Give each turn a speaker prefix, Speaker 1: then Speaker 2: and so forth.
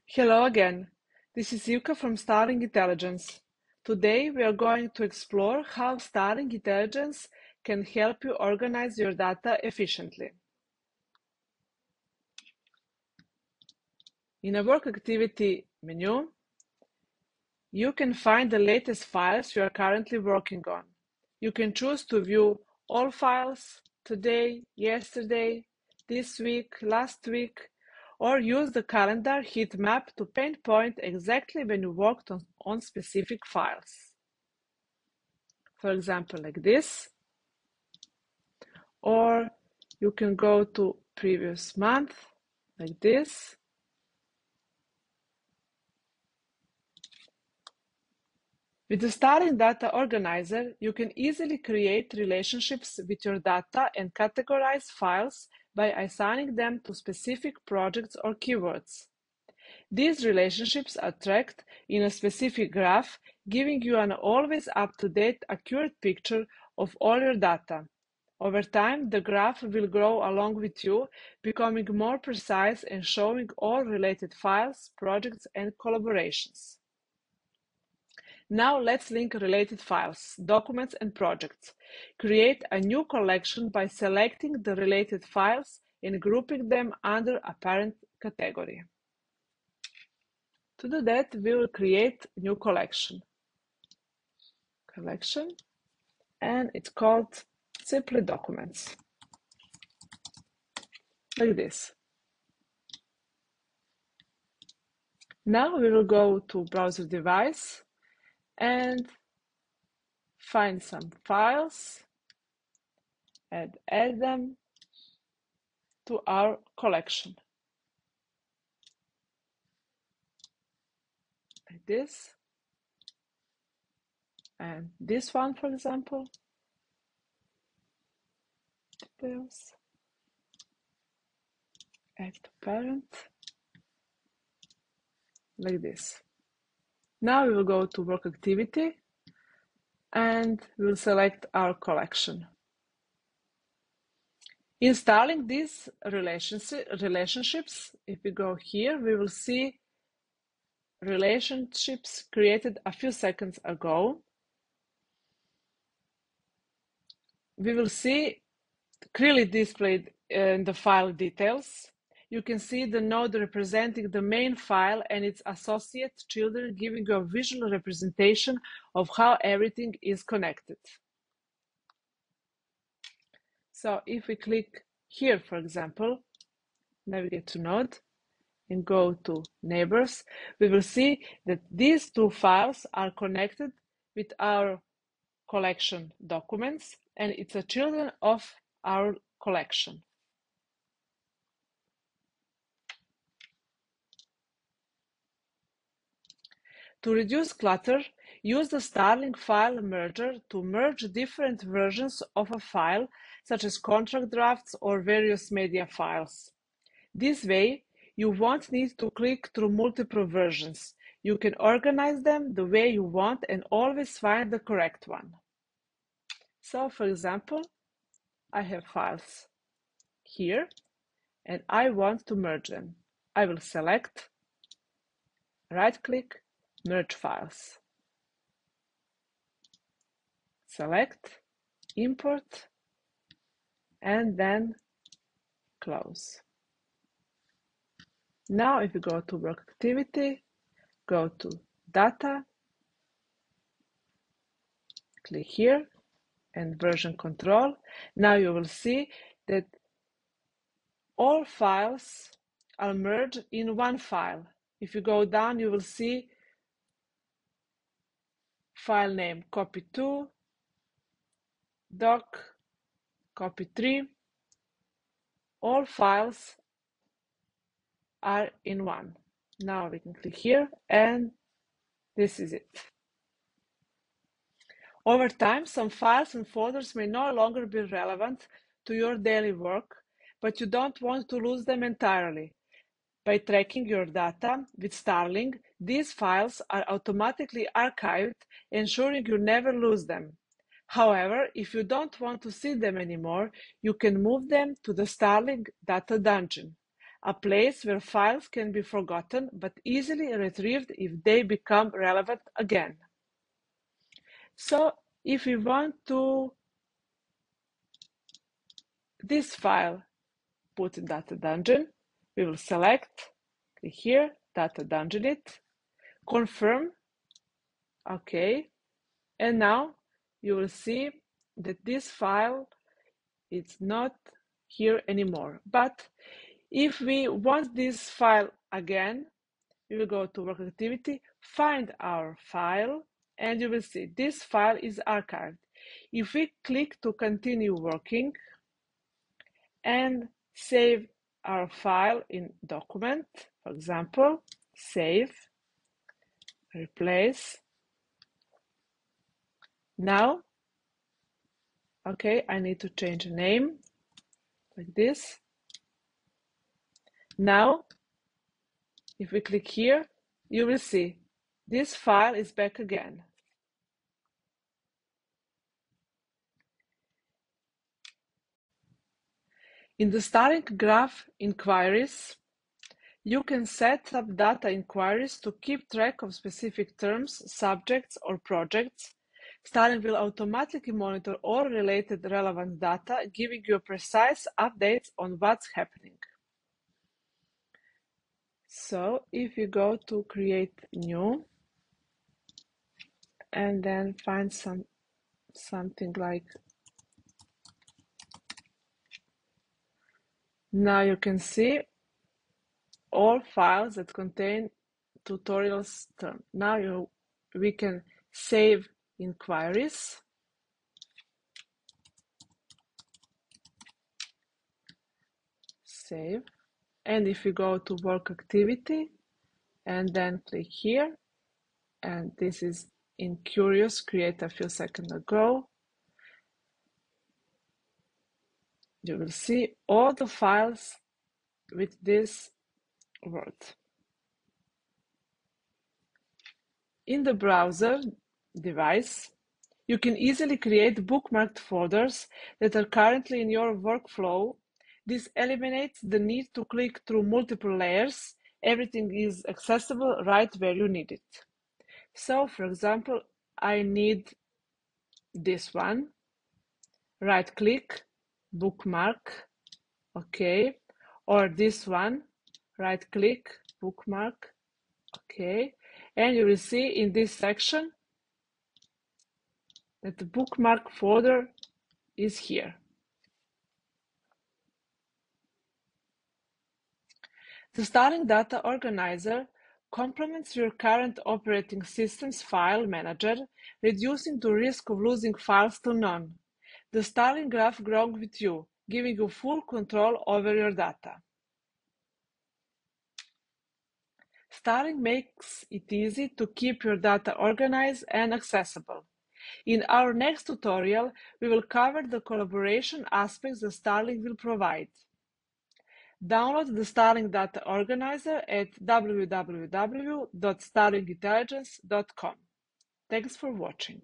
Speaker 1: Hello again. This is Yuka from Starling Intelligence. Today we are going to explore how Starling Intelligence can help you organize your data efficiently. In a work activity menu, you can find the latest files you are currently working on. You can choose to view all files, today, yesterday, this week, last week, or use the calendar heat map to pinpoint exactly when you worked on specific files. For example, like this. Or you can go to previous month, like this. With the Starling Data Organizer, you can easily create relationships with your data and categorize files by assigning them to specific projects or keywords. These relationships are tracked in a specific graph, giving you an always up-to-date, accurate picture of all your data. Over time, the graph will grow along with you, becoming more precise and showing all related files, projects, and collaborations. Now let's link related files, documents, and projects. Create a new collection by selecting the related files and grouping them under a parent category. To do that, we will create a new collection, and it's called simply documents, like this. Now we will go to browser device and find some files and add them to our collection, like this. And this one, for example, details, add to parent, like this. Now we will go to work activity and we will select our collection. Installing these relationships, if we go here, we will see relationships created a few seconds ago. We will see clearly displayed in the file details. You can see the node representing the main file and its associate children, giving you a visual representation of how everything is connected. So if we click here, for example, navigate to node and go to neighbors, we will see that these two files are connected with our collection documents, and it's a children of our collection. To reduce clutter, use the Starling file merger to merge different versions of a file, such as contract drafts or various media files. This way, you won't need to click through multiple versions. You can organize them the way you want and always find the correct one. So, for example, I have files here and I want to merge them. I will select, right-click, merge files. Select, import, and then close. Now if you go to work activity, go to data, click here and version control. Now you will see that all files are merged in one file. If you go down, you will see file name copy2, doc, copy3. All files are in one. Now we can click here and this is it. Over time, some files and folders may no longer be relevant to your daily work, but you don't want to lose them entirely. By tracking your data with Starling, these files are automatically archived, ensuring you never lose them. However, if you don't want to see them anymore, you can move them to the Starling Data Dungeon, a place where files can be forgotten but easily retrieved if they become relevant again. So if we want to this file put in Data Dungeon, we will select, click here, Data Dungeon it, confirm, okay, and now you will see that this file is not here anymore. But if we want this file again, we will go to Work Activity, find our file, and you will see this file is archived. If we click to continue working and save our file in document, for example, save, replace. Now, okay, I need to change the name like this. Now, if we click here, you will see this file is back again. In the Starling graph inquiries, you can set up data inquiries to keep track of specific terms, subjects, or projects. Starling will automatically monitor all related relevant data, giving you precise updates on what's happening. So if you go to create new and then find something like, now you can see all files that contain tutorials term. Now we can save inquiries. Save. And if you go to work activity and then click here, and this is in Curious, create a few seconds ago, you will see all the files with this word. In the browser device, you can easily create bookmarked folders that are currently in your workflow. This eliminates the need to click through multiple layers. Everything is accessible right where you need it. So, for example, I need this one. Right click, bookmark, okay. Or this one, right click, bookmark, okay. And you will see in this section that the bookmark folder is here. The Starling Data Organizer complements your current operating system's file manager, reducing the risk of losing files to none. The Starling graph grows with you, giving you full control over your data. Starling makes it easy to keep your data organized and accessible. In our next tutorial, we will cover the collaboration aspects that Starling will provide. Download the Starling Data Organizer at www.starlingintelligence.com. Thanks for watching.